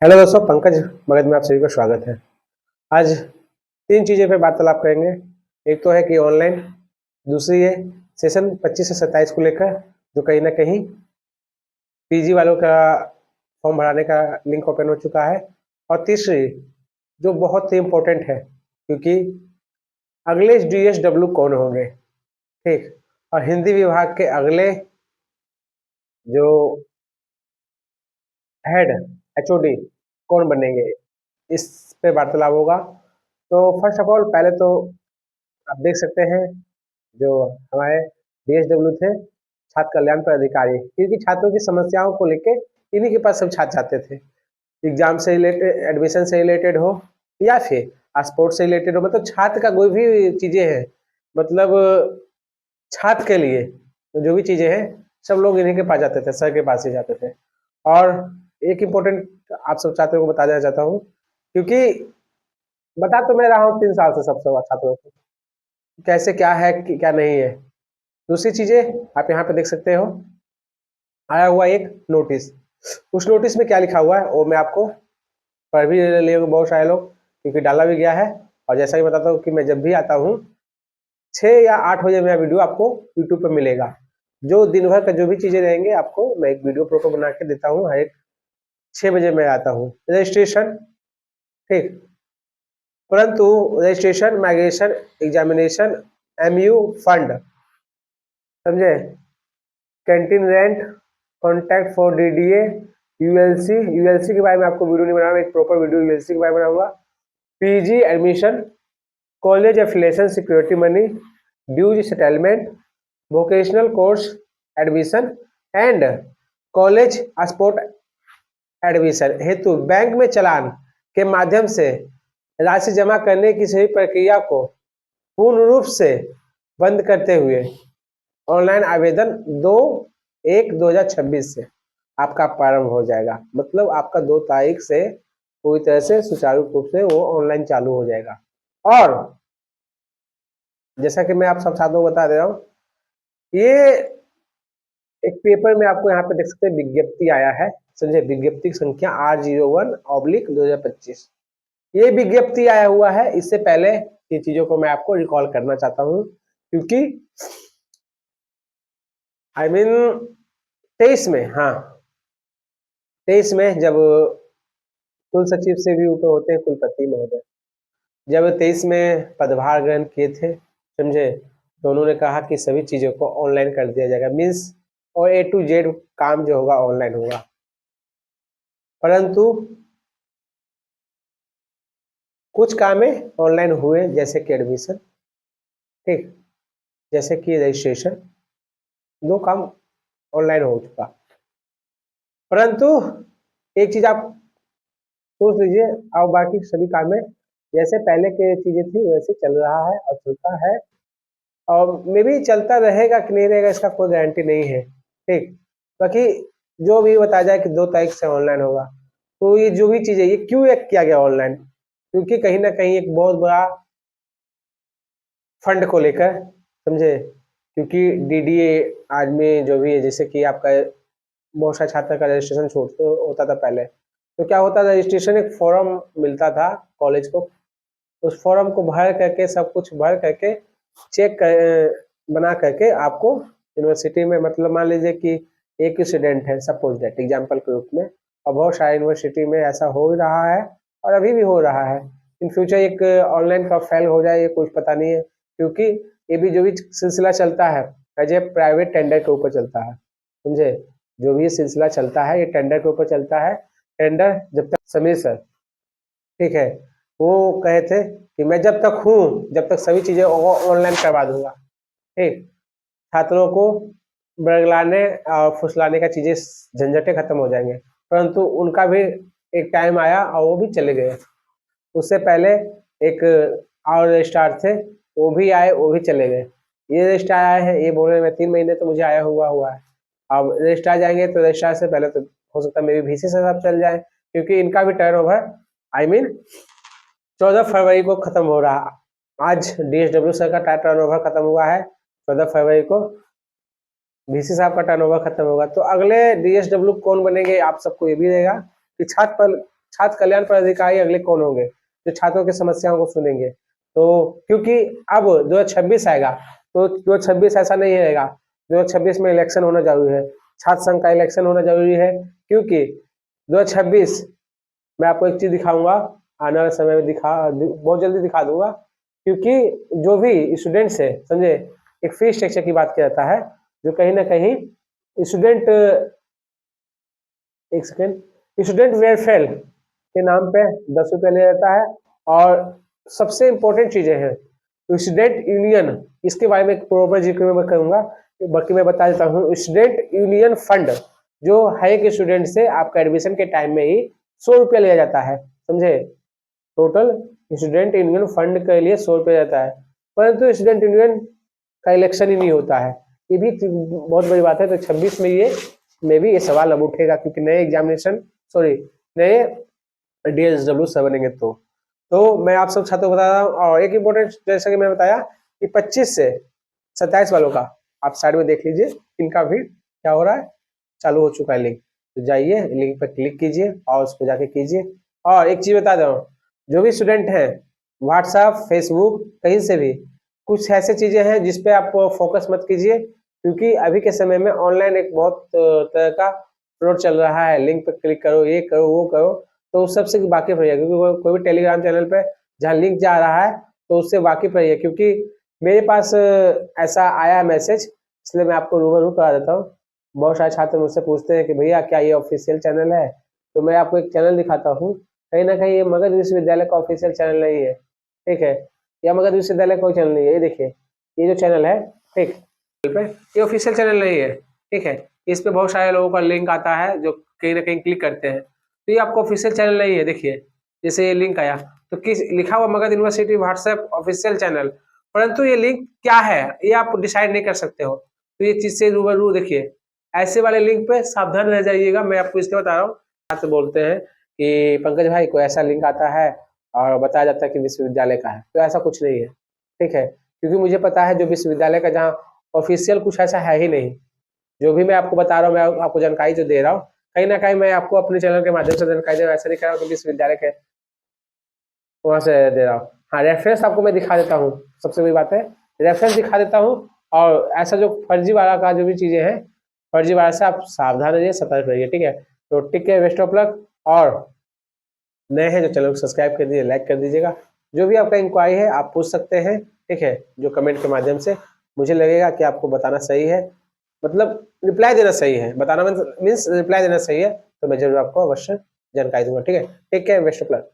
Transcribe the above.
Hello दोस्तों, पंकज मगध में आप सभी का स्वागत है। आज तीन चीज़ें पे वार्तालाप करेंगे। एक तो है कि ऑनलाइन, दूसरी है सेशन 25 से 27 को लेकर, जो कहीं ना कहीं पीजी वालों का फॉर्म भराने का लिंक ओपन हो चुका है। और तीसरी, जो बहुत ही इम्पोर्टेंट है, क्योंकि अगले डीएसडब्ल्यू कौन होंगे, ठीक, और हिंदी विभाग के अगले जो हेड एचओडी कौन बनेंगे, इस पे वार्तालाप होगा। तो फर्स्ट ऑफ ऑल, पहले तो आप देख सकते हैं जो हमारे डीएसडब्ल्यू थे, छात्र कल्याण पदाधिकारी, क्योंकि छात्रों की समस्याओं को लेके इन्हीं के पास सब छात्र जाते थे। एग्जाम से रिलेटेड, एडमिशन से रिलेटेड हो या फिर स्पोर्ट्स से रिलेटेड हो, मतलब छात्र का कोई भी चीजें हैं, मतलब छात्र के लिए जो भी चीजें हैं, सब लोग इन्हीं के पास जाते थे, सर के पास ही जाते थे। और एक इम्पोर्टेंट आप सब छात्रों को बता देना चाहता हूँ, क्योंकि बता तो मैं रहा हूँ 3 साल से सब छात्रों को कैसे क्या है क्या नहीं है। दूसरी चीजें आप यहाँ पे देख सकते हो, आया हुआ एक नोटिस। उस नोटिस में क्या लिखा हुआ है वो मैं आपको पढ़ भी लिए बहुत सारे लोग, क्योंकि डाला भी गया है। और जैसा कि बताता हूँ कि मैं जब भी आता हूँ 6 या 8 बजे मेरा वीडियो आपको यूट्यूब पे मिलेगा। जो दिन भर का जो भी चीजें रहेंगे आपको मैं एक वीडियो प्रॉपर बना के देता हूँ। हर एक 6 बजे मैं आता हूँ। रजिस्ट्रेशन, ठीक, परंतु registration, migration, examination, MU fund, समझे, canteen rent, contact for DDA, ULC. ULC के बारे में आपको वीडियो नहीं बनाऊंगा, एक प्रॉपर वीडियो यूएलसी के बारे में बनाऊंगा। PG admission, college affiliation security money, dues settlement, vocational course admission and college sport admission हेतु बैंक में चालान के माध्यम से राशि जमा करने की सभी प्रक्रिया को पूर्ण रूप से बंद करते हुए ऑनलाइन आवेदन 2/1/2026 से आपका प्रारंभ हो जाएगा। मतलब आपका 2 तारीख से पूरी तरह से सुचारू रूप से वो ऑनलाइन चालू हो जाएगा। और जैसा कि मैं आप सब छात्रों को बता दे रहा हूँ, ये एक पेपर में आपको यहाँ पे देख सकते हैं विज्ञप्ति आया है, समझे, विज्ञप्ति संख्या R01/2025। ये विज्ञप्ति आया हुआ है। इससे पहले ये चीजों को मैं आपको रिकॉल करना चाहता हूँ, क्योंकि आई मीन 23 में, हाँ 23 में जब कुल सचिव से भी ऊपर होते हैं कुलपति महोदय, जब 23 में पदभार ग्रहण किए थे, समझे, तो उन्होंने कहा कि सभी चीजों को ऑनलाइन कर दिया जाएगा, मीन्स और A to Z काम जो होगा ऑनलाइन होगा। परंतु कुछ काम ऑनलाइन हुए, जैसे कि एडमिशन, ठीक, जैसे कि रजिस्ट्रेशन, 2 काम ऑनलाइन हो चुका। परंतु एक चीज आप सोच लीजिए, अब बाकी सभी काम जैसे पहले के चीजें थी वैसे चल रहा है और चलता है, और मे भी चलता रहेगा कि नहीं रहेगा इसका कोई गारंटी नहीं है, ठीक। बाकी जो भी बताया जाए कि 2 तारीख से ऑनलाइन होगा, तो ये जो भी चीज है ये क्यों एक किया गया ऑनलाइन, क्योंकि कहीं ना कहीं एक बहुत बड़ा फंड को लेकर, समझे, क्योंकि डीडीए आज में जो भी है, जैसे कि आपका बहुत सारे छात्र का रजिस्ट्रेशन छोड़ते होता था पहले, तो क्या होता था, रजिस्ट्रेशन एक फॉर्म मिलता था कॉलेज को, उस फॉर्म को भर करके, सब कुछ भर करके, चेक बना करके आपको यूनिवर्सिटी में, मतलब मान लीजिए कि एक स्टूडेंट है, सपोज दैट एग्जाम्पल के रूप में, और बहुत सारे यूनिवर्सिटी में ऐसा हो ही रहा है और अभी भी हो रहा है। इन फ्यूचर एक ऑनलाइन का फेल हो जाए ये कुछ पता नहीं है, क्योंकि ये भी जो भी सिलसिला चलता है एज ए प्राइवेट टेंडर के ऊपर चलता है, समझे, जो भी सिलसिला चलता है ये टेंडर के ऊपर चलता है। टेंडर जब तक समीर सर, ठीक है, वो कहे थे कि मैं जब तक हूँ, जब तक सभी चीजें ऑनलाइन करवा दूंगा, ठीक, छात्रों को बरगलाने और फुसलाने का चीजें, झंझटें खत्म हो जाएंगे। परंतु उनका भी एक टाइम आया और वो भी चले गए। उससे पहले एक और रजिस्ट्रार थे, वो भी आए, वो भी चले गए। ये रजिस्ट्रार आए हैं, ये बोल रहे हैं 3 महीने तो मुझे आया हुआ है। अब रजिस्ट्रार जाएंगे तो रजिस्ट्रार से पहले तो हो सकता है मेरी VC से सब चल जाए, क्योंकि इनका भी टर्न ओवर आई मीन 14 फरवरी को खत्म हो रहा। आज DSW सर का टर्न ओवर खत्म हुआ है, 14 फरवरी को VC साहब का टर्न ओवर खत्म होगा। तो अगले DSW कौन बनेंगे, आप सबको ये भी रहेगा कि छात्र छात्र कल्याण पदाधिकारी अगले कौन होंगे, जो छात्रों की समस्याओं को सुनेंगे। तो क्योंकि अब 2026 आएगा, तो 2026 ऐसा नहीं रहेगा, 2026 में इलेक्शन होना जरूरी है, छात्र संघ का इलेक्शन होना जरूरी है, क्योंकि 2026 मैं आपको एक चीज दिखाऊंगा, आने वाले समय में बहुत जल्दी दिखा दूंगा, क्योंकि जो भी स्टूडेंट्स है, समझे, एक फी स्ट्रक्चर की बात किया जाता है, जो कहीं ना कहीं स्टूडेंट, एक सेकेंड, स्टूडेंट वेलफेयर के नाम पे 10 रुपये ले जाता है। और सबसे इम्पोर्टेंट चीजें हैं स्टूडेंट यूनियन, इसके बारे में प्रॉपर जिक्र मैं करूंगा, बाकी मैं बता देता हूँ। स्टूडेंट यूनियन फंड जो है एक स्टूडेंट से आपका एडमिशन के टाइम में ही 100 रुपया लिया जाता है, समझे। टोटल स्टूडेंट यूनियन फंड के लिए 100 रुपया जाता है, परंतु स्टूडेंट यूनियन का इलेक्शन ही नहीं होता है, ये भी बहुत बड़ी बात है। तो 26 में भी ये सवाल अब उठेगा, क्योंकि नए एग्जामिनेशन, सॉरी, नए DSW से बनेंगे। तो मैं आप सब छात्रों को बता रहा हूँ। और एक इम्पोर्टेंट, जैसा कि मैं बताया कि 25 से 27 वालों का आप साइड में देख लीजिए, इनका भी क्या हो रहा है, चालू हो चुका है लिंक। तो जाइए लिंक पर क्लिक कीजिए और उस पर जाके कीजिए। और एक चीज बता दूं, जो भी स्टूडेंट हैं, व्हाट्सएप, फेसबुक, कहीं से भी कुछ ऐसे चीजें हैं जिस पे आप फोकस मत कीजिए, क्योंकि अभी के समय में ऑनलाइन एक बहुत तरह का फ्रॉड चल रहा है। लिंक पर क्लिक करो, ये करो, वो करो, तो उस सबसे वाकिफ रहिए, क्योंकि कोई भी टेलीग्राम चैनल पे जहाँ लिंक जा रहा है तो उससे वाकिफ रहिए। क्योंकि मेरे पास ऐसा आया मैसेज, इसलिए मैं आपको रूबरू करा देता हूँ। बहुत सारे छात्र मुझसे पूछते हैं कि भैया क्या ये ऑफिशियल चैनल है, तो मैं आपको एक चैनल दिखाता हूँ। कहीं ना कहीं ये मगध विश्वविद्यालय का ऑफिशियल चैनल नहीं है, ठीक है, या मगध विश्वविद्यालय का कोई चैनल नहीं है। ये देखिए, ये जो चैनल है, ठीक पे, ये ऑफिशियल चैनल नहीं है, ठीक है। इस पे बहुत सारे लोगों का लिंक आता है जो कहीं ना कहीं क्लिक करते हैं, तो ये आपको ऑफिशियल चैनल नहीं है। देखिए, जैसे ये लिंक आया तो किस लिखा हुआ Magadh university WhatsApp official channel, परंतु ये लिंक क्या है ये आप डिसाइड नहीं कर सकते हो। तो ये चीज से रूबरू देखिए, ऐसे वाले लिंक पे सावधान रह जाइएगा। मैं आपको इसलिए बता रहा हूँ, छात्र बोलते हैं कि पंकज भाई कोई ऐसा लिंक आता है और बताया जाता है कि विश्वविद्यालय का है, तो ऐसा कुछ नहीं है, ठीक है। क्योंकि मुझे पता है जो विश्वविद्यालय का जहाँ ऑफिशियल कुछ ऐसा है ही नहीं। जो भी मैं आपको बता रहा हूँ, मैं आपको जानकारी जो दे रहा हूँ, कहीं ना कहीं मैं आपको अपने चैनल के माध्यम से जानकारी दे रहा हूँ, ऐसा नहीं कर रहा हूँ कि विश्वविद्यालय के वहां से दे रहा हूँ। हाँ, रेफरेंस आपको मैं दिखा देता हूँ, सबसे बड़ी बात है, रेफरेंस दिखा देता हूँ। और ऐसा जो फर्जी वाला का जो भी चीजें हैं, फर्जी वाला से आप सावधान रहिए, सतर्क रहिए, ठीक है। तो take care, best of luck. और नए हैं जो चैनल को सब्सक्राइब कर दीजिए, लाइक कर दीजिएगा। जो भी आपका इंक्वायरी है आप पूछ सकते हैं, ठीक है, जो कमेंट के माध्यम से मुझे लगेगा कि आपको बताना सही है, मतलब रिप्लाई देना सही है, बताना मीन्स रिप्लाई देना सही है, तो मैं जरूर आपको अवश्य जानकारी दूंगा, ठीक है। Take care, best of luck.